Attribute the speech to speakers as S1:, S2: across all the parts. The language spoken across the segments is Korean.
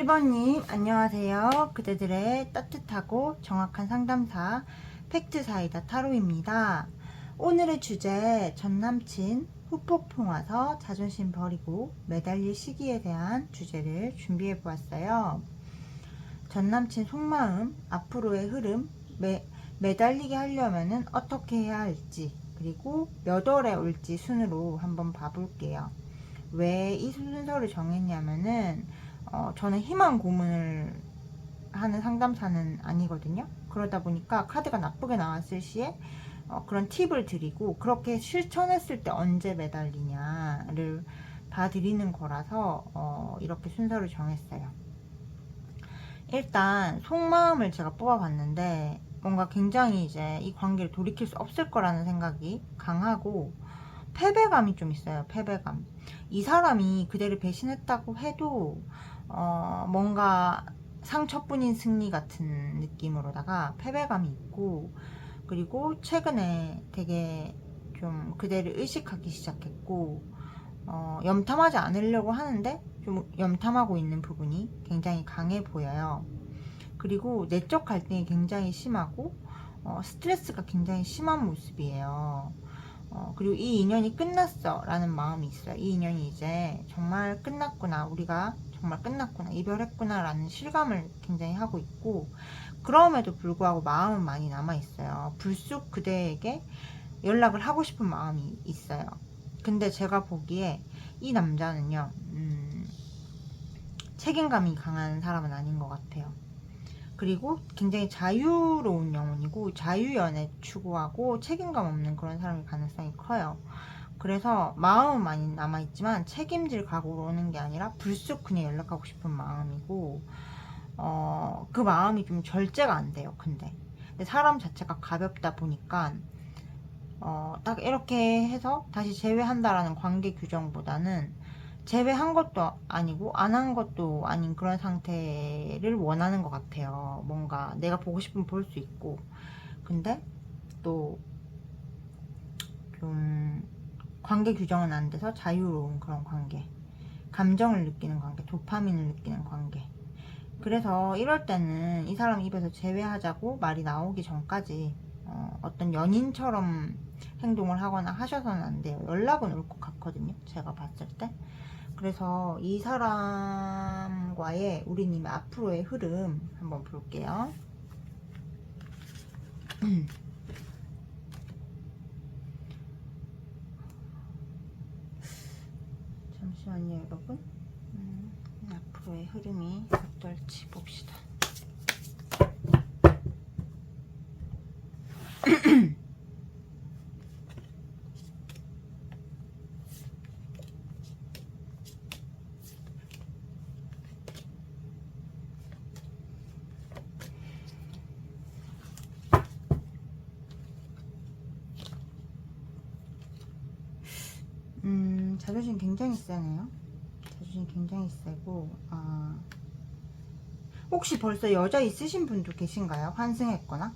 S1: 1번님 안녕하세요. 그대들의 따뜻하고 정확한 상담사 팩트사이다 타로입니다. 오늘의 주제 전남친 후폭풍 와서 자존심 버리고 매달릴 시기에 대한 주제를 준비해 보았어요. 전남친 속마음, 앞으로의 흐름, 매달리게 하려면 어떻게 해야 할지, 그리고 몇 월에 올지 순으로 한번 봐볼게요. 왜 이 순서를 정했냐면은 저는 희망 고문을 하는 상담사는 아니거든요. 그러다 보니까 카드가 나쁘게 나왔을 시에 그런 팁을 드리고, 그렇게 실천했을 때 언제 매달리냐를 봐드리는 거라서 이렇게 순서를 정했어요. 일단 속마음을 제가 뽑아봤는데 뭔가 굉장히 이제 이 관계를 돌이킬 수 없을 거라는 생각이 강하고, 패배감이 좀 있어요. 패배감. 이 사람이 그대를 배신했다고 해도 뭔가 상처뿐인 승리 같은 느낌으로다가 패배감이 있고, 그리고 최근에 되게 좀 그대를 의식하기 시작했고, 염탐하지 않으려고 하는데 좀 염탐하고 있는 부분이 굉장히 강해 보여요. 그리고 내적 갈등이 굉장히 심하고 스트레스가 굉장히 심한 모습이에요. 그리고 이 인연이 끝났어 라는 마음이 있어요. 이 인연이 이제 정말 끝났구나, 우리가 정말 끝났구나, 이별했구나 라는 실감을 굉장히 하고 있고, 그럼에도 불구하고 마음은 많이 남아있어요. 불쑥 그대에게 연락을 하고 싶은 마음이 있어요. 근데 제가 보기에 이 남자는요, 책임감이 강한 사람은 아닌 것 같아요. 그리고 굉장히 자유로운 영혼이고, 자유연애 추구하고 책임감 없는 그런 사람일 가능성이 커요. 그래서 마음은 많이 남아있지만 책임질 각오로 오는 게 아니라 불쑥 그냥 연락하고 싶은 마음이고, 그 마음이 좀 절제가 안 돼요. 근데 사람 자체가 가볍다 보니까 딱 이렇게 해서 다시 재회한다라는 관계 규정보다는 제외한 것도 아니고 안 한 것도 아닌 그런 상태를 원하는 것 같아요. 뭔가 내가 보고 싶으면 볼 수 있고, 근데 또 좀 관계 규정은 안 돼서 자유로운 그런 관계, 감정을 느끼는 관계, 도파민을 느끼는 관계. 그래서 이럴 때는 이 사람 입에서 제외하자고 말이 나오기 전까지 어떤 연인처럼 행동을 하거나 하셔서는 안 돼요. 연락은 올 것 같거든요, 제가 봤을 때. 그래서 이 사람과의 우리님의 앞으로의 흐름 한번 볼게요. 잠시만요, 여러분. 앞으로의 흐름이 어떨지 봅시다. 자존심 굉장히 세네요. 자존심 굉장히 세고, 혹시 벌써 여자 있으신 분도 계신가요? 환승했거나?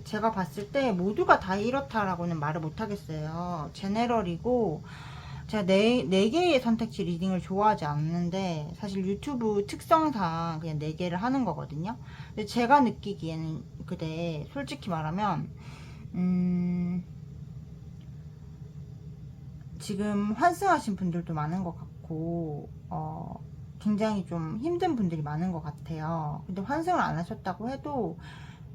S1: 제가 봤을 때 모두가 다 이렇다라고는 말을 못하겠어요. 제네럴이고, 제가 네 개의 선택지 리딩을 좋아하지 않는데, 사실 유튜브 특성상 그냥 4개를 하는 거거든요. 근데 제가 느끼기에는 그대 솔직히 말하면 지금 환승하신 분들도 많은 것 같고, 굉장히 좀 힘든 분들이 많은 것 같아요. 근데 환승을 안 하셨다고 해도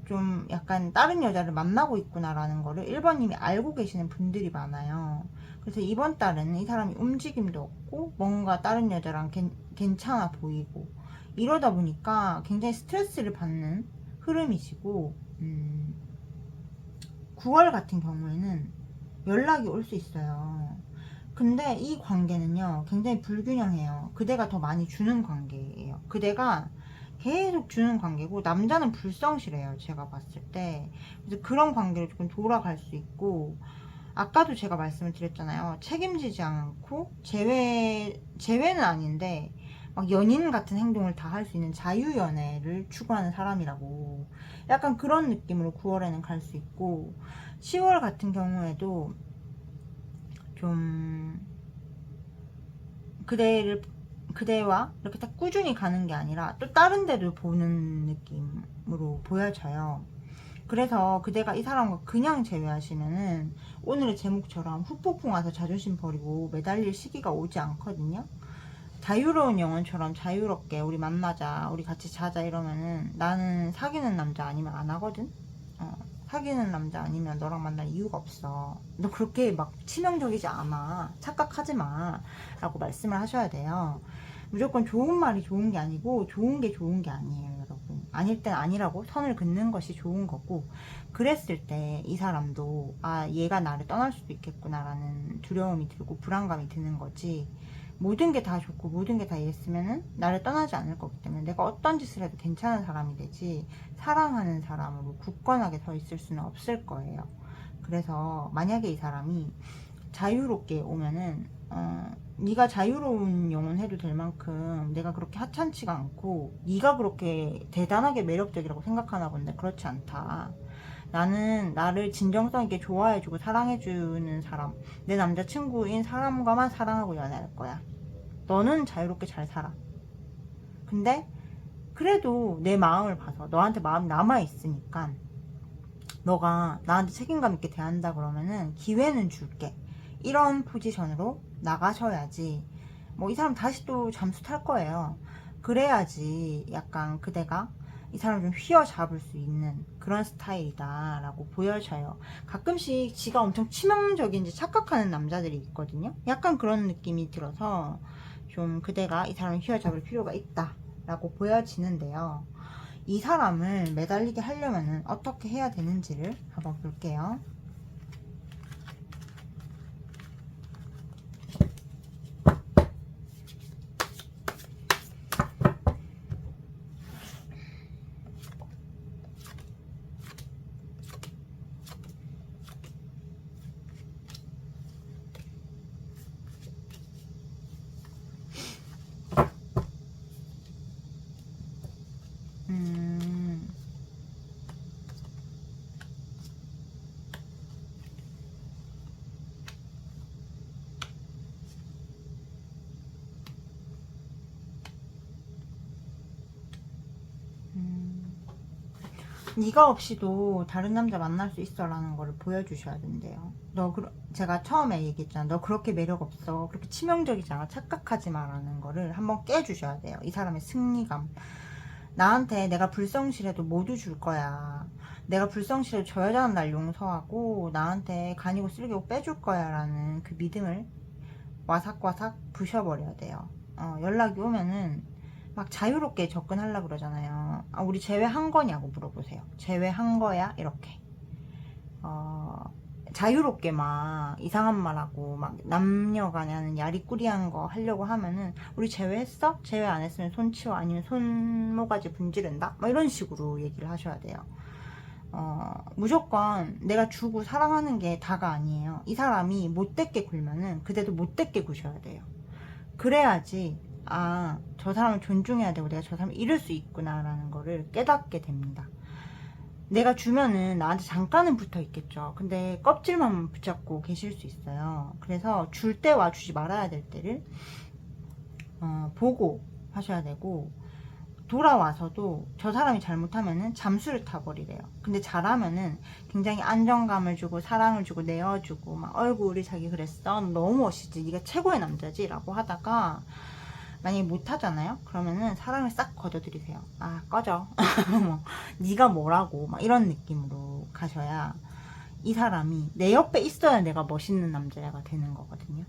S1: 좀 약간 다른 여자를 만나고 있구나라는 거를 1번님이 알고 계시는 분들이 많아요. 그래서 이번 달에는 이 사람이 움직임도 없고 뭔가 다른 여자랑 괜찮아 보이고, 이러다 보니까 굉장히 스트레스를 받는 흐름이시고, 9월 같은 경우에는 연락이 올 수 있어요. 근데 이 관계는요, 굉장히 불균형해요. 그대가 더 많이 주는 관계예요. 그대가 계속 주는 관계고, 남자는 불성실해요, 제가 봤을 때. 그래서 그런 관계로 조금 돌아갈 수 있고, 아까도 제가 말씀을 드렸잖아요. 책임지지 않고 제외는 아닌데 막 연인 같은 행동을 다 할 수 있는 자유연애를 추구하는 사람이라고, 약간 그런 느낌으로 9월에는 갈 수 있고, 10월 같은 경우에도 좀 그대와 이렇게 딱 꾸준히 가는 게 아니라 또 다른 데를 보는 느낌으로 보여져요. 그래서 그대가 이 사람과 그냥 제외하시면은 오늘의 제목처럼 후폭풍 와서 자존심 버리고 매달릴 시기가 오지 않거든요. 자유로운 영혼처럼 자유롭게 우리 만나자, 우리 같이 자자 이러면은 나는 사귀는 남자 아니면 안 하거든. 사귀는 남자 아니면 너랑 만날 이유가 없어. 너 그렇게 막 치명적이지 않아. 착각하지 마. 라고 말씀을 하셔야 돼요. 무조건 좋은 말이 좋은 게 아니고 좋은 게 좋은 게 아니에요, 여러분. 아닐 땐 아니라고 선을 긋는 것이 좋은 거고, 그랬을 때 이 사람도 아, 얘가 나를 떠날 수도 있겠구나라는 두려움이 들고 불안감이 드는 거지. 모든 게 다 좋고 모든 게 다 이랬으면은 나를 떠나지 않을 거기 때문에 내가 어떤 짓을 해도 괜찮은 사람이 되지, 사랑하는 사람으로 굳건하게 서 있을 수는 없을 거예요. 그래서 만약에 이 사람이 자유롭게 오면은 네가 자유로운 영혼 해도 될 만큼 내가 그렇게 하찮지가 않고 네가 그렇게 대단하게 매력적이라고 생각하나 본데 그렇지 않다. 나는 나를 진정성 있게 좋아해주고 사랑해주는 사람, 내 남자친구인 사람과만 사랑하고 연애할 거야. 너는 자유롭게 잘 살아. 근데 그래도 내 마음을 봐서 너한테 마음이 남아있으니까 너가 나한테 책임감 있게 대한다 그러면은 기회는 줄게. 이런 포지션으로 나가셔야지. 뭐 이 사람 다시 또 잠수 탈 거예요. 그래야지 약간 그대가 이 사람 좀 휘어잡을 수 있는 그런 스타일이다 라고 보여져요. 가끔씩 지가 엄청 치명적인지 착각하는 남자들이 있거든요. 약간 그런 느낌이 들어서 좀 그대가 이 사람을 휘어잡을 필요가 있다 라고 보여지는데요. 이 사람을 매달리게 하려면 어떻게 해야 되는지를 한번 볼게요. 네가 없이도 다른 남자 만날 수 있어 라는 거를 보여주셔야 된대요. 제가 처음에 얘기했잖아. 너 그렇게 매력 없어, 그렇게 치명적이지 않아, 착각하지 마 라는 거를 한번 깨주셔야 돼요. 이 사람의 승리감. 나한테 내가 불성실해도 모두 줄 거야. 내가 불성실해도 저 여자는 날 용서하고 나한테 간이고 쓸개고 빼줄 거야 라는 그 믿음을 와삭와삭 부셔버려야 돼요. 연락이 오면은 막 자유롭게 접근하려고 그러잖아요. 아, 우리 제외한 거냐고 물어보세요. 제외한 거야? 이렇게. 자유롭게 막 이상한 말하고 막 남녀간에 하는 야리꾸리한 거 하려고 하면은 우리 제외했어? 제외 안 했으면 손 치워, 아니면 손모가지 분지른다? 막 이런 식으로 얘기를 하셔야 돼요. 무조건 내가 주고 사랑하는 게 다가 아니에요. 이 사람이 못되게 굴면은 그대도 못되게 구셔야 돼요. 그래야지 아, 저 사람을 존중해야 되고 내가 저 사람을 잃을 수 있구나 라는 거를 깨닫게 됩니다. 내가 주면은 나한테 잠깐은 붙어 있겠죠. 근데 껍질만 붙잡고 계실 수 있어요. 그래서 줄 때와 주지 말아야 될 때를 보고 하셔야 되고, 돌아와서도 저 사람이 잘못하면은 잠수를 타버리래요. 근데 잘하면은 굉장히 안정감을 주고 사랑을 주고 내어주고 막 얼굴이 자기 그랬어, 너무 멋있지, 네가 최고의 남자지 라고 하다가 만약에 못하잖아요. 그러면은 사랑을 싹 거둬들이세요. 아, 꺼져. 뭐, 네가 뭐라고 막 이런 느낌으로 가셔야 이 사람이 내 옆에 있어야 내가 멋있는 남자가 되는 거거든요.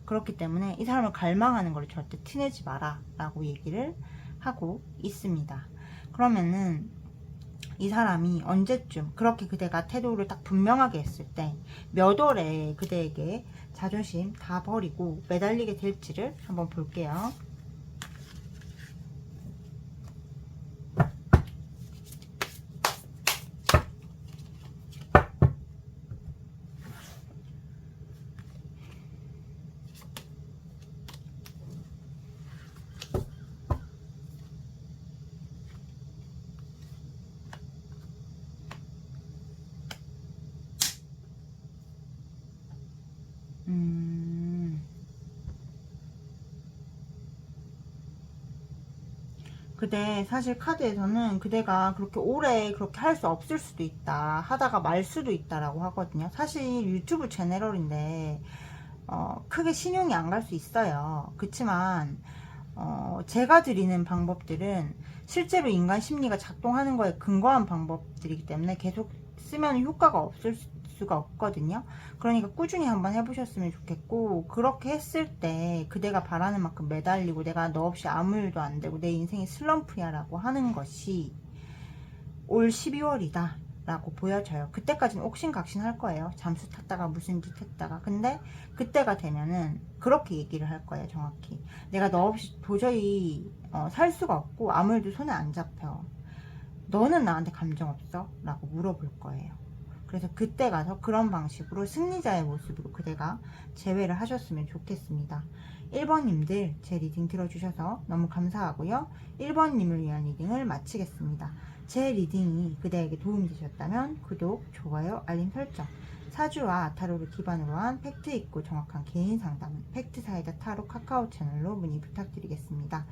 S1: 그렇기 때문에 이 사람을 갈망하는 걸 절대 티내지 마라 라고 얘기를 하고 있습니다. 그러면은 이 사람이 언제쯤 그렇게 그대가 태도를 딱 분명하게 했을 때 몇 월에 그대에게 자존심 다 버리고 매달리게 될지를 한번 볼게요. 그대 사실 카드에서는 그대가 그렇게 오래 그렇게 할 수 없을 수도 있다, 하다가 말 수도 있다라고 하거든요. 사실 유튜브 채널인데 크게 신용이 안 갈 수 있어요. 그치만 제가 드리는 방법들은 실제로 인간 심리가 작동하는 거에 근거한 방법들이기 때문에 계속 쓰면 효과가 없을 수가 없거든요. 그러니까 꾸준히 한번 해보셨으면 좋겠고, 그렇게 했을 때 그대가 바라는 만큼 매달리고 내가 너 없이 아무 일도 안 되고 내 인생이 슬럼프야 라고 하는 것이 올 12월이다 라고 보여져요. 그때까지는 옥신각신 할 거예요. 잠수 탔다가 무슨 짓 했다가. 근데 그때가 되면은 그렇게 얘기를 할 거예요. 정확히 내가 너 없이 도저히 살 수가 없고 아무 일도 손에 안 잡혀. 너는 나한테 감정 없어? 라고 물어볼 거예요. 그래서 그때 가서 그런 방식으로 승리자의 모습으로 그대가 재회를 하셨으면 좋겠습니다. 1번님들 제 리딩 들어주셔서 너무 감사하고요. 1번님을 위한 리딩을 마치겠습니다. 제 리딩이 그대에게 도움이 되셨다면 구독, 좋아요, 알림 설정, 사주와 타로를 기반으로 한 팩트 있고 정확한 개인 상담은 팩트사이다 타로 카카오 채널로 문의 부탁드리겠습니다.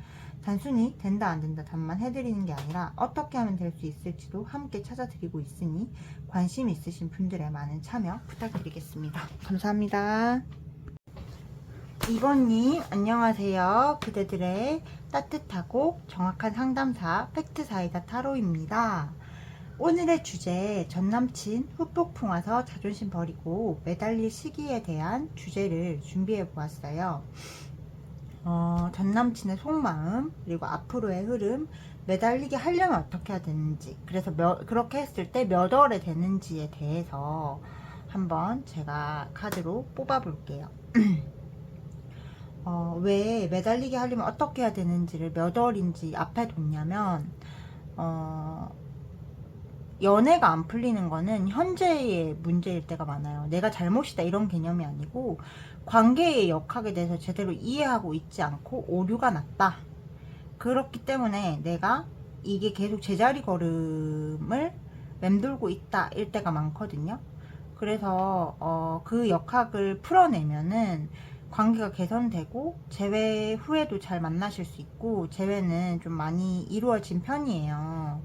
S1: 단순히 된다 안 된다 답만 해드리는 게 아니라 어떻게 하면 될 수 있을지도 함께 찾아드리고 있으니 관심 있으신 분들의 많은 참여 부탁드리겠습니다. 감사합니다. 2번님 안녕하세요. 그대들의 따뜻하고 정확한 상담사 팩트사이다 타로입니다. 오늘의 주제, 전남친 후폭풍 와서 자존심 버리고 매달릴 시기에 대한 주제를 준비해 보았어요. 전남친의 속마음, 그리고 앞으로의 흐름, 매달리게 하려면 어떻게 해야 되는지, 그래서 그렇게 했을 때 몇 월에 되는지에 대해서 한번 제가 카드로 뽑아 볼게요. 왜 매달리게 하려면 어떻게 해야 되는지를 몇 월인지 앞에 뒀냐면, 연애가 안 풀리는 거는 현재의 문제일 때가 많아요. 내가 잘못이다 이런 개념이 아니고 관계의 역학에 대해서 제대로 이해하고 있지 않고 오류가 났다. 그렇기 때문에 내가 이게 계속 제자리 걸음을 맴돌고 있다 일 때가 많거든요. 그래서 그 역학을 풀어내면은 관계가 개선되고 재회 후에도 잘 만나실 수 있고, 재회는 좀 많이 이루어진 편이에요.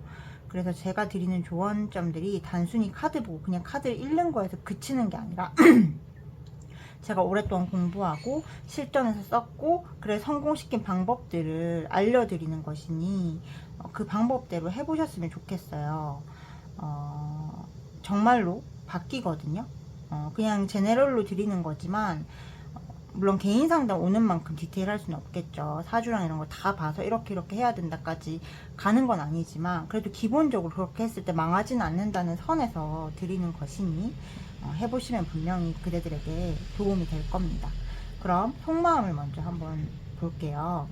S1: 그래서 제가 드리는 조언점들이 단순히 카드 보고 그냥 카드를 읽는 거에서 그치는 게 아니라 제가 오랫동안 공부하고 실전에서 썼고 그래 성공시킨 방법들을 알려드리는 것이니 그 방법대로 해보셨으면 좋겠어요. 정말로 바뀌거든요. 그냥 제네럴로 드리는 거지만 물론 개인 상담 오는 만큼 디테일할 수는 없겠죠. 사주랑 이런 거 다 봐서 이렇게 해야 된다까지 가는 건 아니지만 그래도 기본적으로 그렇게 했을 때 망하지는 않는다는 선에서 드리는 것이니 해보시면 분명히 그대들에게 도움이 될 겁니다. 그럼 속마음을 먼저 한번 볼게요.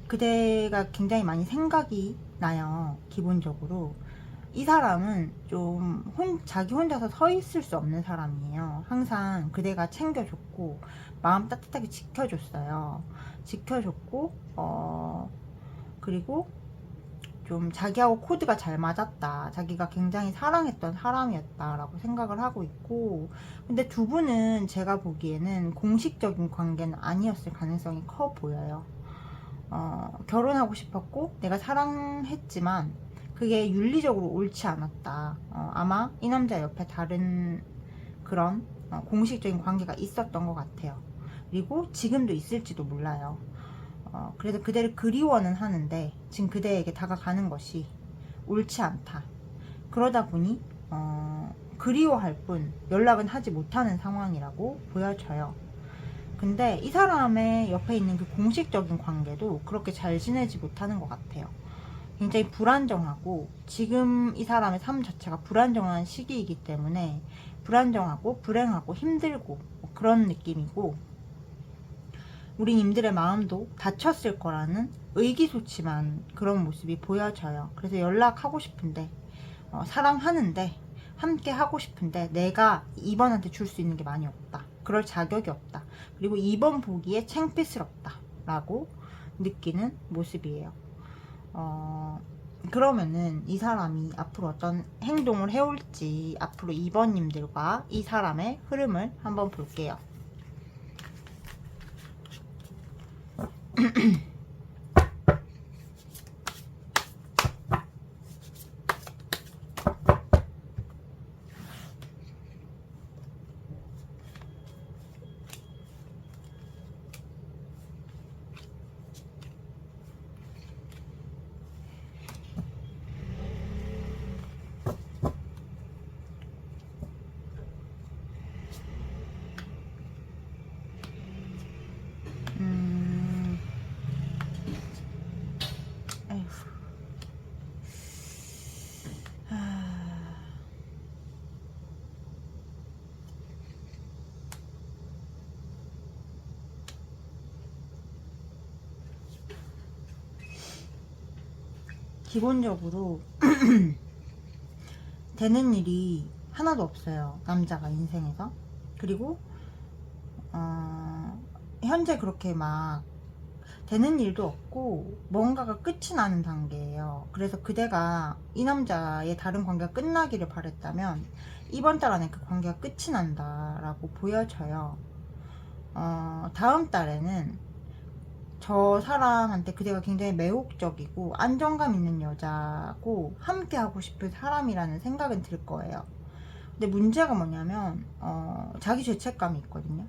S1: 그대가 굉장히 많이 생각이 나요. 기본적으로 이 사람은 좀 자기 혼자서 서 있을 수 없는 사람이에요. 항상 그대가 챙겨줬고 마음 따뜻하게 지켜줬어요. 지켜줬고 그리고 좀 자기하고 코드가 잘 맞았다, 자기가 굉장히 사랑했던 사람이었다 라고 생각을 하고 있고, 근데 두 분은 제가 보기에는 공식적인 관계는 아니었을 가능성이 커 보여요. 결혼하고 싶었고 내가 사랑했지만 그게 윤리적으로 옳지 않았다. 아마 이 남자 옆에 다른 그런 공식적인 관계가 있었던 것 같아요. 그리고 지금도 있을지도 몰라요. 그래서 그대를 그리워는 하는데 지금 그대에게 다가가는 것이 옳지 않다. 그러다 보니 그리워할 뿐 연락은 하지 못하는 상황이라고 보여져요. 근데 이 사람의 옆에 있는 그 공식적인 관계도 그렇게 잘 지내지 못하는 것 같아요. 굉장히 불안정하고 지금 이 사람의 삶 자체가 불안정한 시기이기 때문에 불안정하고 불행하고 힘들고 뭐 그런 느낌이고, 우리 님들의 마음도 다쳤을 거라는 의기소침한 그런 모습이 보여져요. 그래서 연락하고 싶은데 사랑하는데 함께 하고 싶은데 내가 2번한테 줄 수 있는 게 많이 없다. 그럴 자격이 없다. 그리고 2번 보기에 창피스럽다 라고 느끼는 모습이에요. 그러면은 이 사람이 앞으로 어떤 행동을 해올지 앞으로 2번님들과 이 사람의 흐름을 한번 볼게요. 기본적으로 되는 일이 하나도 없어요, 남자가 인생에서. 그리고 현재 그렇게 막 되는 일도 없고 뭔가가 끝이 나는 단계예요. 그래서 그대가 이 남자의 다른 관계가 끝나기를 바랬다면 이번 달 안에 그 관계가 끝이 난다라고 보여져요. 다음 달에는 저 사람한테 그대가 굉장히 매혹적이고 안정감 있는 여자고 함께 하고 싶은 사람이라는 생각은 들 거예요. 근데 문제가 뭐냐면 자기 죄책감이 있거든요.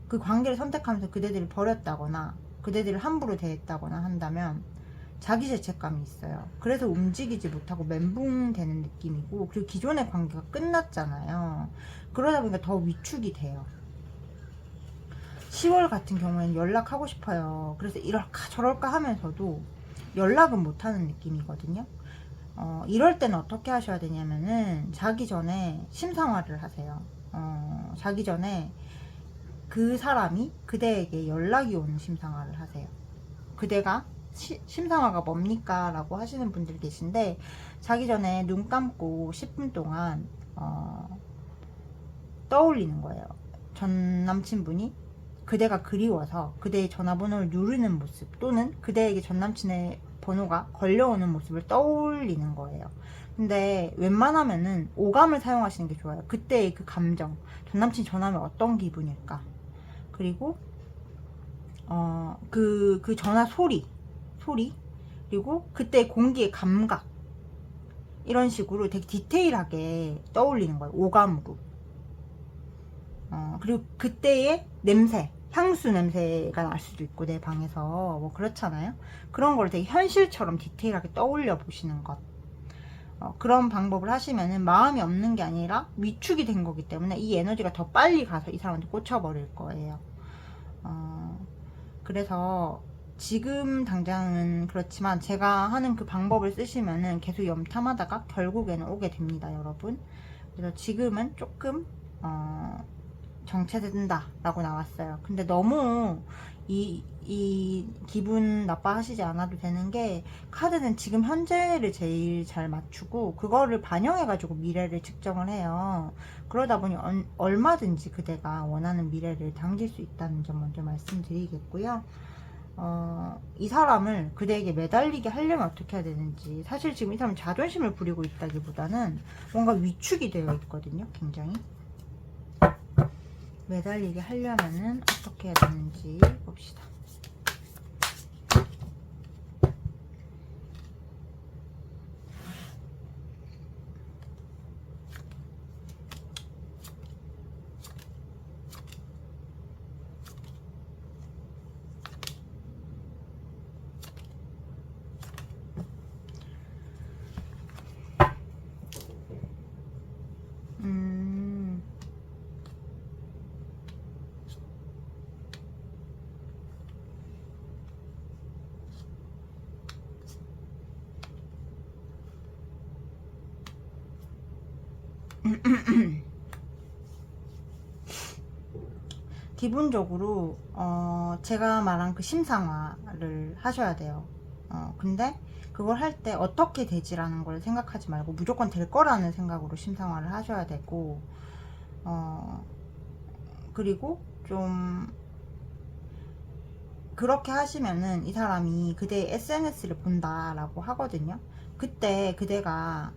S1: 그 관계를 선택하면서 그대들을 버렸다거나 그대들을 함부로 대했다거나 한다면 자기 죄책감이 있어요. 그래서 움직이지 못하고 멘붕 되는 느낌이고, 그리고 기존의 관계가 끝났잖아요. 그러다 보니까 더 위축이 돼요. 10월 같은 경우에는 연락하고 싶어요. 그래서 이럴까 저럴까 하면서도 연락은 못하는 느낌이거든요. 이럴 때는 어떻게 하셔야 되냐면은 자기 전에 심상화를 하세요. 자기 전에 그 사람이 그대에게 연락이 오는 심상화를 하세요. 그대가 심상화가 뭡니까? 라고 하시는 분들이 계신데, 자기 전에 눈 감고 10분 동안 떠올리는 거예요. 전 남친분이 그대가 그리워서 그대의 전화번호를 누르는 모습, 또는 그대에게 전 남친의 번호가 걸려오는 모습을 떠올리는 거예요. 근데 웬만하면은 오감을 사용하시는 게 좋아요. 그때의 그 감정, 전 남친 전화하면 어떤 기분일까, 그리고 그 전화 소리, 그리고 그때 공기의 감각, 이런 식으로 되게 디테일하게 떠올리는 거예요, 오감으로. 그리고 그때의 냄새, 향수 냄새가 날 수도 있고, 내 방에서 뭐 그렇잖아요. 그런 걸 되게 현실처럼 디테일하게 떠올려 보시는 것. 그런 방법을 하시면은 마음이 없는 게 아니라 위축이 된 거기 때문에 이 에너지가 더 빨리 가서 이 사람한테 꽂혀버릴 거예요. 그래서 지금 당장은 그렇지만 제가 하는 그 방법을 쓰시면은 계속 염탐하다가 결국에는 오게 됩니다, 여러분. 그래서 지금은 조금 정체된다 라고 나왔어요. 근데 너무 이 기분 나빠하시지 않아도 되는 게, 카드는 지금 현재를 제일 잘 맞추고 그거를 반영해가지고 미래를 측정을 해요. 그러다 보니 얼마든지 그대가 원하는 미래를 당길 수 있다는 점 먼저 말씀드리겠고요. 이 사람을 그대에게 매달리게 하려면 어떻게 해야 되는지, 사실 지금 이 사람은 자존심을 부리고 있다기보다는 뭔가 위축이 되어 있거든요, 굉장히. 매달리게 하려면은 어떻게 해야 되는지 봅시다. 기본적으로 제가 말한 그 심상화를 하셔야 돼요. 근데 그걸 할 때 어떻게 되지라는 걸 생각하지 말고 무조건 될 거라는 생각으로 심상화를 하셔야 되고, 그리고 좀 그렇게 하시면은 이 사람이 그대의 SNS를 본다라고 하거든요. 그때 그대가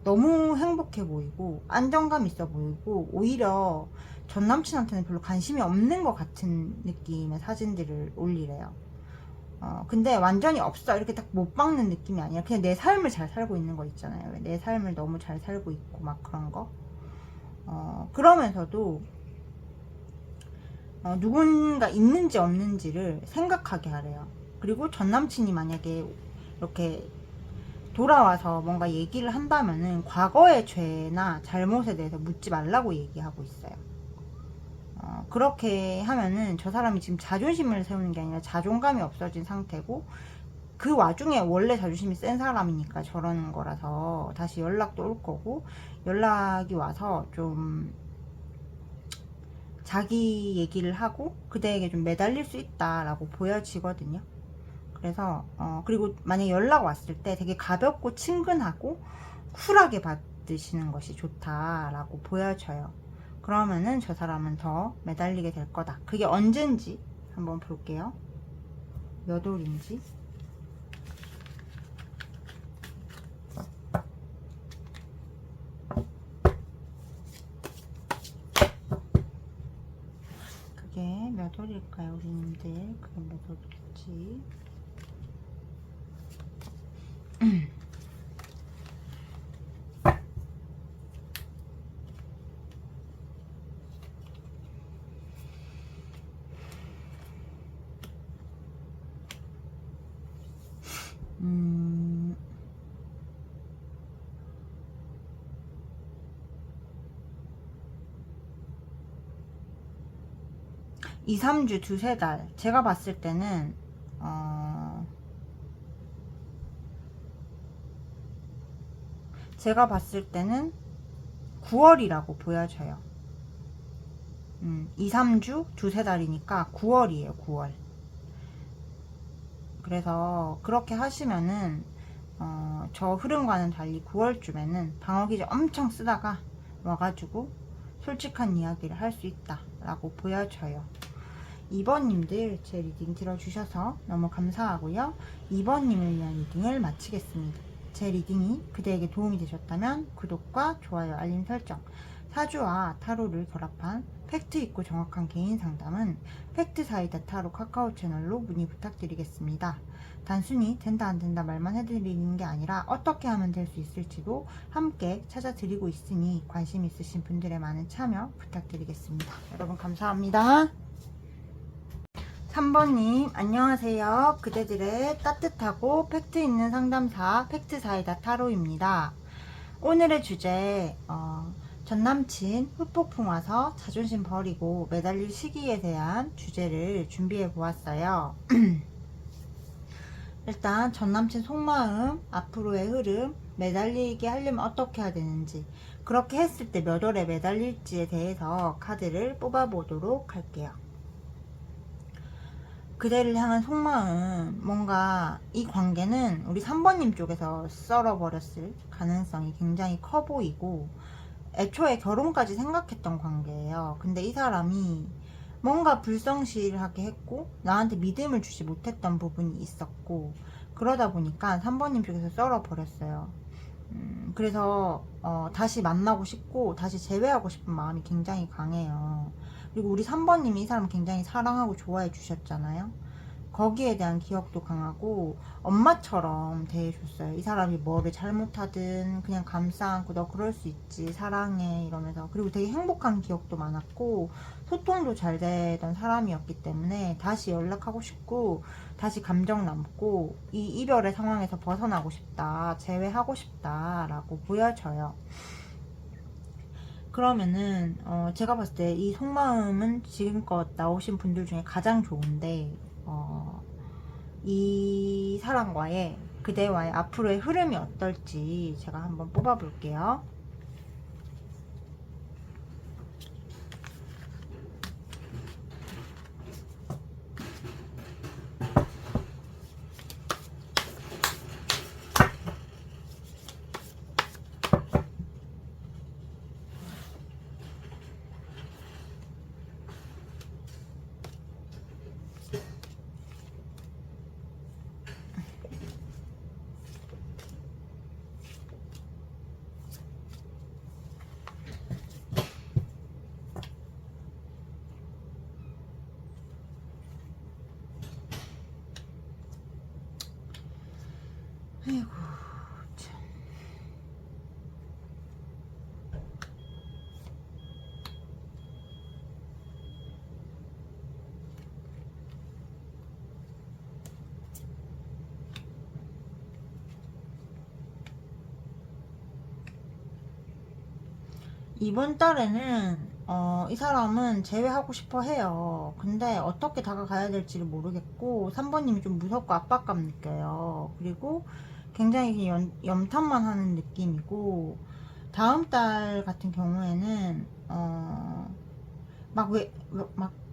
S1: 너무 행복해 보이고 안정감 있어 보이고, 오히려 전 남친한테는 별로 관심이 없는 것 같은 느낌의 사진들을 올리래요. 근데 완전히 없어 이렇게 딱 못 박는 느낌이 아니라 그냥 내 삶을 잘 살고 있는 거 있잖아요. 내 삶을 너무 잘 살고 있고 막 그런 거. 그러면서도 누군가 있는지 없는지를 생각하게 하래요. 그리고 전 남친이 만약에 이렇게 돌아와서 뭔가 얘기를 한다면은 과거의 죄나 잘못에 대해서 묻지 말라고 얘기하고 있어요. 그렇게 하면은 저 사람이 지금 자존심을 세우는 게 아니라 자존감이 없어진 상태고, 그 와중에 원래 자존심이 센 사람이니까 저러는 거라서 다시 연락도 올 거고, 연락이 와서 좀 자기 얘기를 하고 그대에게 좀 매달릴 수 있다라고 보여지거든요. 그래서 그리고 만약에 연락 왔을 때 되게 가볍고 친근하고 쿨하게 받으시는 것이 좋다라고 보여져요. 그러면은 저 사람은 더 매달리게 될 거다. 그게 언젠지 한번 볼게요. 몇 월인지. 그게 몇 월일까요, 우리님들? 그게 몇 월일지. 음, 2, 3주, 두세 달. 제가 봤을 때는, 제가 봤을 때는 9월이라고 보여져요. 2, 3주, 두세 달이니까 9월이에요, 9월. 그래서 그렇게 하시면은, 저 흐름과는 달리 9월쯤에는 방어기제 엄청 쓰다가 와가지고 솔직한 이야기를 할 수 있다라고 보여져요. 2번님들 제 리딩 들어주셔서 너무 감사하고요. 2번님을 위한 리딩을 마치겠습니다. 제 리딩이 그대에게 도움이 되셨다면 구독과 좋아요, 알림 설정. 사주와 타로를 결합한 팩트 있고 정확한 개인 상담은 팩트 사이다 타로 카카오 채널로 문의 부탁드리겠습니다. 단순히 된다 안 된다 말만 해드리는 게 아니라 어떻게 하면 될 수 있을지도 함께 찾아드리고 있으니 관심 있으신 분들의 많은 참여 부탁드리겠습니다. 여러분 감사합니다. 3번님 안녕하세요. 그대들의 따뜻하고 팩트 있는 상담사 팩트사이다 타로입니다. 오늘의 주제 전남친 후폭풍 와서 자존심 버리고 매달릴 시기에 대한 주제를 준비해 보았어요. 일단 전남친 속마음, 앞으로의 흐름, 매달리게 하려면 어떻게 해야 되는지, 그렇게 했을 때 몇 월에 매달릴지에 대해서 카드를 뽑아보도록 할게요. 그대를 향한 속마음, 뭔가 이 관계는 우리 3번님 쪽에서 썰어버렸을 가능성이 굉장히 커 보이고, 애초에 결혼까지 생각했던 관계예요. 근데 이 사람이 뭔가 불성실하게 했고 나한테 믿음을 주지 못했던 부분이 있었고, 그러다 보니까 3번님 쪽에서 썰어버렸어요. 그래서 다시 만나고 싶고 다시 재회하고 싶은 마음이 굉장히 강해요. 그리고 우리 3번님이 이 사람 굉장히 사랑하고 좋아해 주셨잖아요. 거기에 대한 기억도 강하고 엄마처럼 대해줬어요. 이 사람이 뭐를 잘못하든 그냥 감싸 안고 너 그럴 수 있지 사랑해 이러면서. 그리고 되게 행복한 기억도 많았고 소통도 잘 되던 사람이었기 때문에 다시 연락하고 싶고 다시 감정 남고 이 이별의 상황에서 벗어나고 싶다, 재회하고 싶다 라고 보여져요. 그러면은 제가 봤을 때 이 속마음은 지금껏 나오신 분들 중에 가장 좋은데, 이 사람과의 그대와의 앞으로의 흐름이 어떨지 제가 한번 뽑아볼게요. 아이고 참. 이번 달에는 이 사람은 제외하고 싶어 해요. 근데 어떻게 다가가야 될지를 모르겠고 3번님이 좀 무섭고 압박감 느껴요. 그리고 굉장히 염탐만 하는 느낌이고, 다음 달 같은 경우에는 막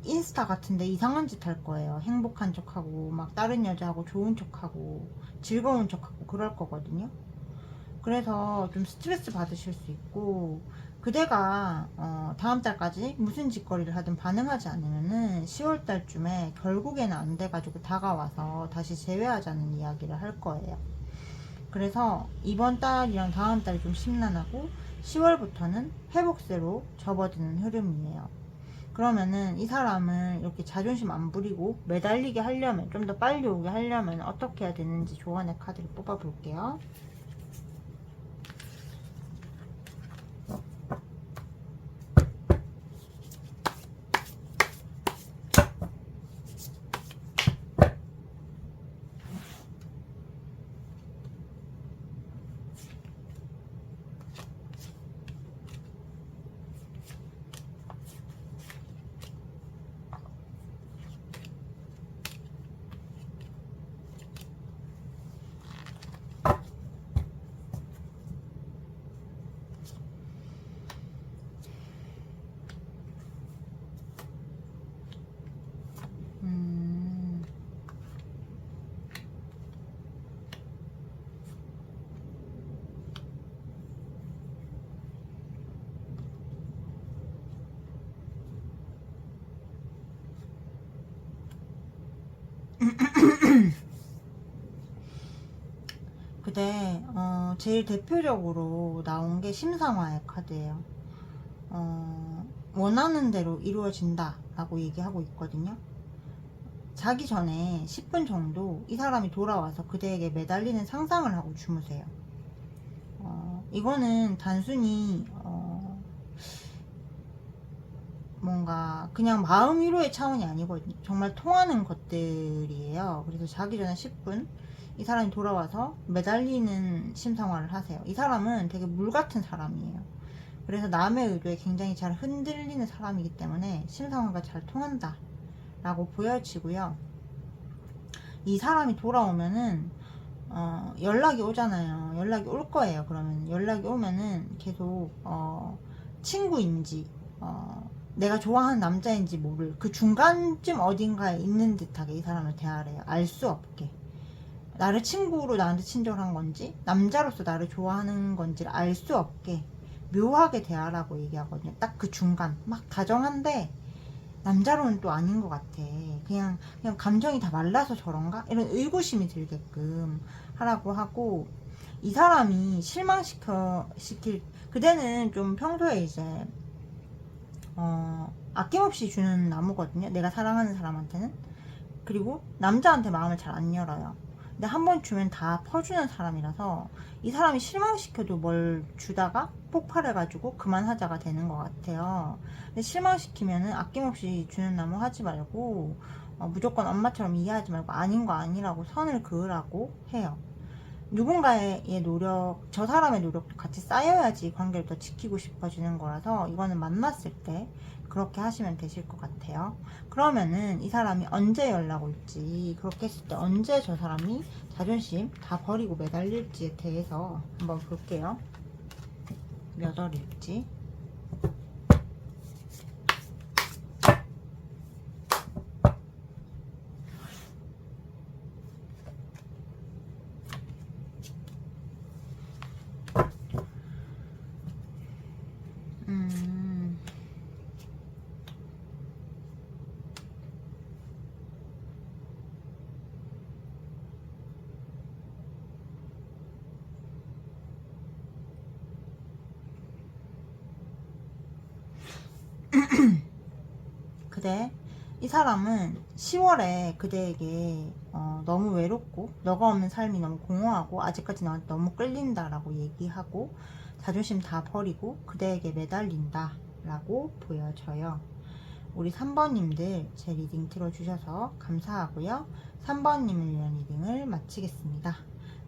S1: 인스타 같은데 이상한 짓 할 거예요. 행복한 척하고 막 다른 여자하고 좋은 척하고 즐거운 척하고 그럴 거거든요. 그래서 좀 스트레스 받으실 수 있고, 그대가 다음 달까지 무슨 짓거리를 하든 반응하지 않으면은 10월 달쯤에 결국에는 안 돼가지고 다가와서 다시 재회하자는 이야기를 할 거예요. 그래서 이번 달이랑 다음 달이 좀 심란하고 10월부터는 회복세로 접어드는 흐름이에요. 그러면은 이 사람을 이렇게 자존심 안 부리고 매달리게 하려면, 좀 더 빨리 오게 하려면 어떻게 해야 되는지 조언의 카드를 뽑아 볼게요. 근데 제일 대표적으로 나온 게 심상화의 카드예요. 원하는 대로 이루어진다 라고 얘기하고 있거든요. 자기 전에 10분 정도 이 사람이 돌아와서 그대에게 매달리는 상상을 하고 주무세요. 이거는 단순히 뭔가 그냥 마음 위로의 차원이 아니거든요. 정말 통하는 것들이에요. 그래서 자기 전에 10분 이 사람이 돌아와서 매달리는 심상화를 하세요. 이 사람은 되게 물 같은 사람이에요. 그래서 남의 의도에 굉장히 잘 흔들리는 사람이기 때문에 심상화가 잘 통한다 라고 보여지고요. 이 사람이 돌아오면은 연락이 오잖아요. 연락이 올 거예요. 그러면 연락이 오면은 계속 친구인지 내가 좋아하는 남자인지 모를 그 중간쯤 어딘가에 있는 듯하게 이 사람을 대하래요. 알 수 없게. 나를 친구로 나한테 친절한 건지 남자로서 나를 좋아하는 건지를 알 수 없게 묘하게 대하라고 얘기하거든요. 딱 그 중간. 막 다정한데 남자로는 또 아닌 것 같아. 그냥 감정이 다 말라서 저런가? 이런 의구심이 들게끔 하라고 하고, 이 사람이 실망시킬, 그대는 좀 평소에 이제, 아낌없이 주는 나무거든요. 내가 사랑하는 사람한테는. 그리고 남자한테 마음을 잘 안 열어요. 근데 한 번 주면 다 퍼주는 사람이라서 이 사람이 실망시켜도 뭘 주다가 폭발해가지고 그만하자가 되는 것 같아요. 근데 실망시키면은 아낌없이 주는 나무 하지 말고 무조건 엄마처럼 이해하지 말고 아닌 거 아니라고 선을 그으라고 해요. 누군가의 노력, 저 사람의 노력도 같이 쌓여야지 관계를 더 지키고 싶어지는 거라서 이거는 만났을 때 그렇게 하시면 되실 것 같아요. 그러면은 이 사람이 언제 연락 올지, 그렇게 했을 때 언제 저 사람이 자존심 다 버리고 매달릴지에 대해서 한번 볼게요. 몇 월일지. 그대, 이 사람은 10월에 그대에게 너무 외롭고 너가 없는 삶이 너무 공허하고 아직까지 나한테 너무 끌린다라고 얘기하고 자존심 다 버리고 그대에게 매달린다 라고 보여져요. 우리 3번님들 제 리딩 들어주셔서 감사하고요. 3번님을 위한 리딩을 마치겠습니다.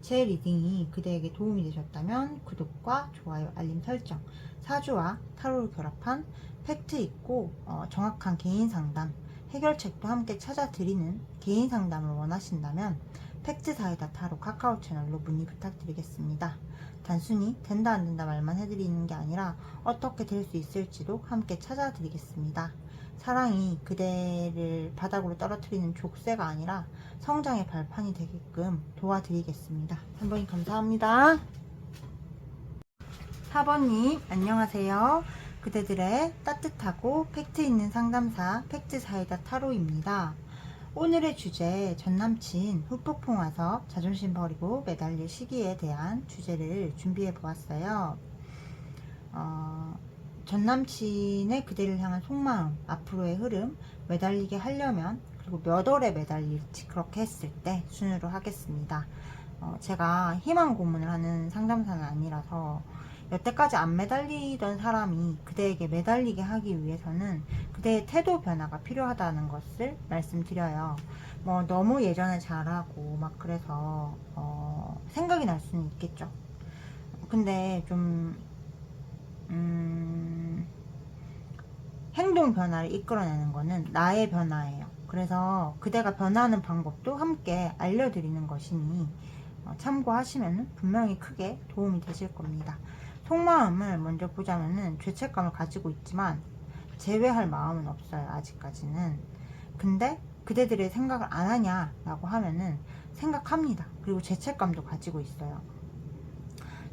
S1: 제 리딩이 그대에게 도움이 되셨다면 구독과 좋아요, 알림 설정, 사주와 타로를 결합한 팩트 있고 정확한 개인 상담, 해결책도 함께 찾아드리는 개인 상담을 원하신다면 팩트 사이다 타로 카카오 채널로 문의 부탁드리겠습니다. 단순히 된다 안 된다 말만 해드리는 게 아니라 어떻게 될 수 있을지도 함께 찾아드리겠습니다. 사랑이 그대를 바닥으로 떨어뜨리는 족쇄가 아니라 성장의 발판이 되게끔 도와드리겠습니다. 3번님 감사합니다. 4번님 안녕하세요. 그대들의 따뜻하고 팩트 있는 상담사 팩트사이다 타로입니다. 오늘의 주제 전남친 후폭풍 와서 자존심 버리고 매달릴 시기에 대한 주제를 준비해 보았어요. 전남친의 그대를 향한 속마음, 앞으로의 흐름, 매달리게 하려면 그리고 몇 월에 매달릴지 그렇게 했을 때 순으로 하겠습니다. 제가 희망 고문을 하는 상담사는 아니라서 여태까지 안 매달리던 사람이 그대에게 매달리게 하기 위해서는 그대의 태도 변화가 필요하다는 것을 말씀드려요. 뭐 너무 예전에 잘하고 막 그래서 생각이 날 수는 있겠죠. 근데 좀 행동 변화를 이끌어내는 거는 나의 변화예요. 그래서 그대가 변화하는 방법도 함께 알려드리는 것이니 참고하시면 분명히 크게 도움이 되실 겁니다. 속마음을 먼저 보자면은 죄책감을 가지고 있지만 제외할 마음은 없어요. 아직까지는. 근데 그대들의 생각을 안 하냐 라고 하면은 생각합니다. 그리고 죄책감도 가지고 있어요.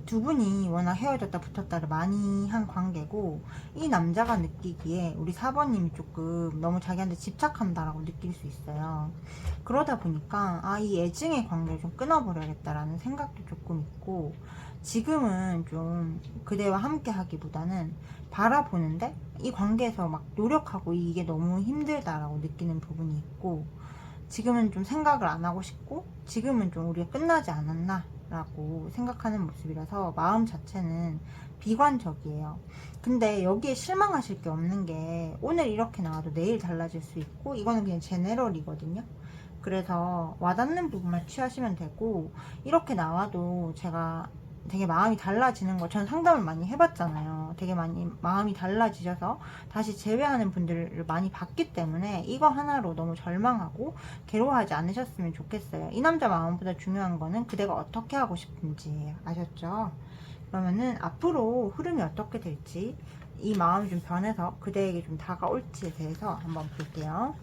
S1: 두 분이 워낙 헤어졌다 붙었다를 많이 한 관계고 이 남자가 느끼기에 우리 4번님이 조금 너무 자기한테 집착한다라고 느낄 수 있어요. 그러다 보니까 이 애증의 관계를 좀 끊어버려야겠다라는 생각도 조금 있고 지금은 좀 그대와 함께 하기보다는 바라보는데 이 관계에서 막 노력하고 이게 너무 힘들다라고 느끼는 부분이 있고 지금은 좀 생각을 안 하고 싶고 지금은 좀 우리가 끝나지 않았나 라고 생각하는 모습이라서 마음 자체는 비관적이에요. 근데 여기에 실망하실 게 없는 게 오늘 이렇게 나와도 내일 달라질 수 있고 이거는 그냥 제네럴이거든요. 그래서 와닿는 부분만 취하시면 되고 이렇게 나와도 제가 되게 마음이 달라지는 거 전 상담을 많이 해봤잖아요. 되게 많이 마음이 달라지셔서 다시 재회하는 분들을 많이 봤기 때문에 이거 하나로 너무 절망하고 괴로워하지 않으셨으면 좋겠어요. 이 남자 마음보다 중요한 거는 그대가 어떻게 하고 싶은지 아셨죠? 그러면은 앞으로 흐름이 어떻게 될지 이 마음이 좀 변해서 그대에게 좀 다가올지에 대해서 한번 볼게요.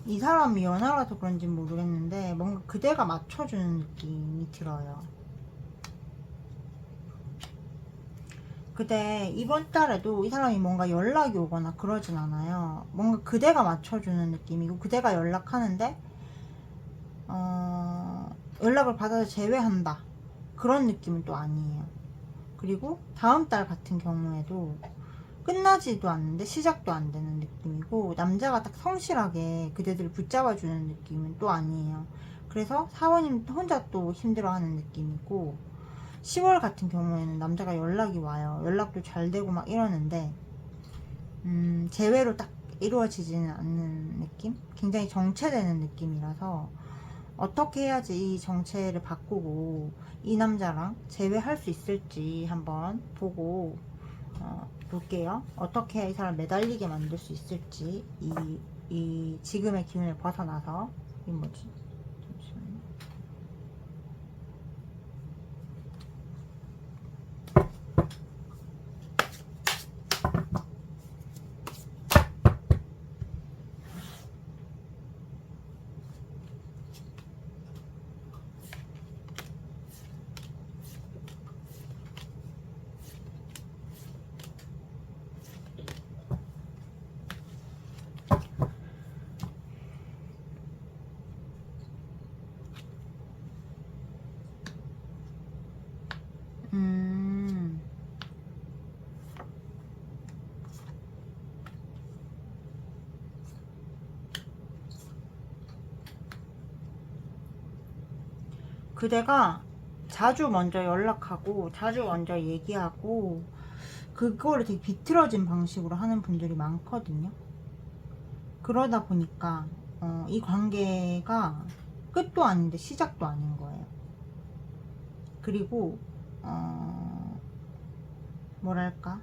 S1: 이 사람이 연하라서 그런지 모르겠는데 뭔가 그대가 맞춰주는 느낌이 들어요. 그대 이번 달에도 이 사람이 뭔가 연락이 오거나 그러진 않아요. 뭔가 그대가 맞춰주는 느낌이고 그대가 연락하는데 연락을 받아서 제외한다 그런 느낌은 또 아니에요. 그리고 다음 달 같은 경우에도 끝나지도 않는데 시작도 안 되는 느낌이고 남자가 딱 성실하게 그대들을 붙잡아주는 느낌은 또 아니에요. 그래서 사원님 혼자 또 힘들어하는 느낌이고 10월 같은 경우에는 남자가 연락이 와요. 연락도 잘 되고 막 이러는데 제외로 딱 이루어지지는 않는 느낌? 굉장히 정체되는 느낌이라서 어떻게 해야지 이 정체를 바꾸고 이 남자랑 재회할 수 있을지 한번 보고 볼게요. 어떻게 해야 이 사람 매달리게 만들 수 있을지 이 지금의 기운을 벗어나서 이 뭐지? 잠시만요. 그대가 자주 먼저 연락하고 자주 먼저 얘기하고 그거를 되게 비틀어진 방식으로 하는 분들이 많거든요. 그러다 보니까 이 관계가 끝도 아닌데 시작도 아닌 거예요. 그리고 뭐랄까,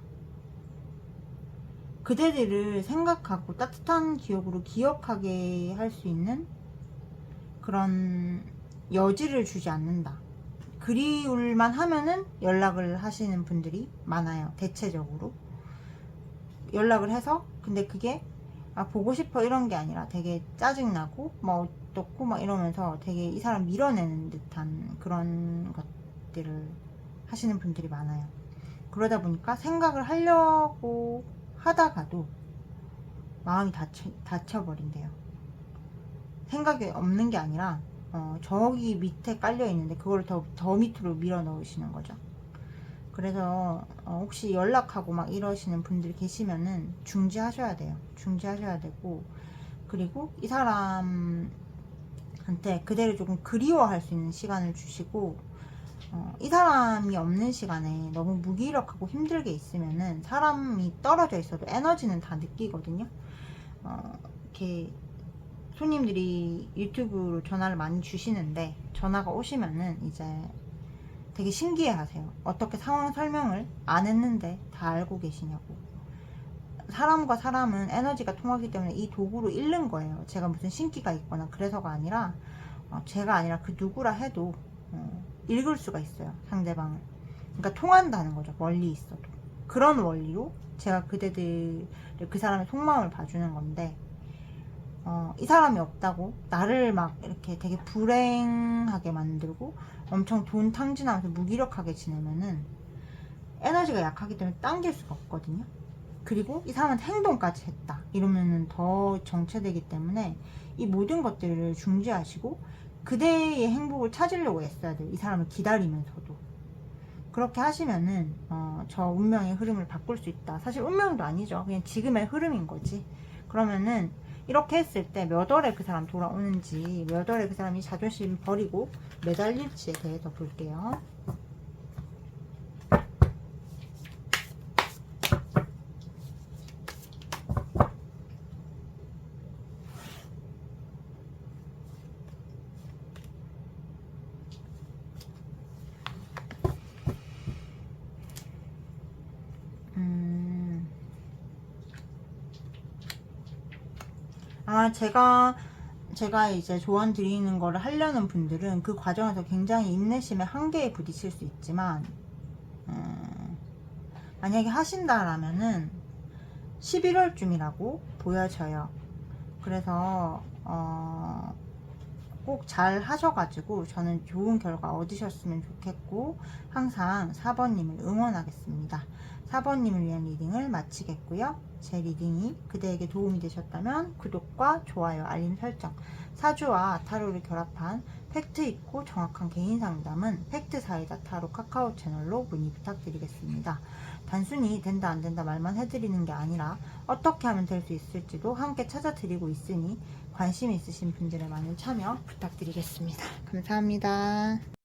S1: 그대들을 생각하고 따뜻한 기억으로 기억하게 할 수 있는 그런 여지를 주지 않는다. 그리울만 하면은 연락을 하시는 분들이 많아요. 대체적으로 연락을 해서, 근데 그게 보고 싶어 이런 게 아니라 되게 짜증나고 뭐 어떻고 막 이러면서 되게 이 사람 밀어내는 듯한 그런 것들을 하시는 분들이 많아요. 그러다 보니까 생각을 하려고 하다가도 마음이 닫혀버린대요. 생각이 없는 게 아니라 저기 밑에 깔려 있는데 그걸 더 밑으로 밀어 넣으시는 거죠. 그래서 혹시 연락하고 막 이러시는 분들 계시면은 중지하셔야 돼요. 중지하셔야 되고, 그리고 이 사람한테 그대를 조금 그리워할 수 있는 시간을 주시고, 이 사람이 없는 시간에 너무 무기력하고 힘들게 있으면은 사람이 떨어져 있어도 에너지는 다 느끼거든요. 이렇게 손님들이 유튜브로 전화를 많이 주시는데 전화가 오시면은 이제 되게 신기해 하세요. 어떻게 상황 설명을 안 했는데 다 알고 계시냐고. 사람과 사람은 에너지가 통하기 때문에 이 도구로 읽는 거예요. 제가 무슨 신기가 있거나 그래서가 아니라 제가 아니라 그 누구라 해도 읽을 수가 있어요. 상대방을. 그러니까 통한다는 거죠. 멀리 있어도. 그런 원리로 제가 그대들을, 그 사람의 속마음을 봐주는 건데, 이 사람이 없다고 나를 막 이렇게 되게 불행하게 만들고 엄청 돈 탕진하면서 무기력하게 지내면은 에너지가 약하기 때문에 당길 수가 없거든요. 그리고 이 사람한테 행동까지 했다 이러면은 더 정체되기 때문에 이 모든 것들을 중지하시고 그대의 행복을 찾으려고 애써야 돼요. 이 사람을 기다리면서도. 그렇게 하시면은 저 운명의 흐름을 바꿀 수 있다. 사실 운명도 아니죠. 그냥 지금의 흐름인 거지. 그러면은 이렇게 했을 때 몇 월에 그 사람 돌아오는지, 몇 월에 그 사람이 자존심 버리고 매달릴지에 대해서 볼게요. 제가 이제 조언 드리는 거를 하려는 분들은 그 과정에서 굉장히 인내심의 한계에 부딪힐 수 있지만, 만약에 하신다라면은 11월쯤이라고 보여져요. 그래서 꼭 잘 하셔가지고 저는 좋은 결과 얻으셨으면 좋겠고, 항상 4번님을 응원하겠습니다. 4번님을 위한 리딩을 마치겠고요. 제 리딩이 그대에게 도움이 되셨다면 구독과 좋아요, 알림 설정, 사주와 타로를 결합한 팩트 있고 정확한 개인 상담은 팩트사이다 타로 카카오 채널로 문의 부탁드리겠습니다. 단순히 된다 안 된다 말만 해드리는 게 아니라 어떻게 하면 될 수 있을지도 함께 찾아드리고 있으니 관심 있으신 분들의 많은 참여 부탁드리겠습니다. 감사합니다.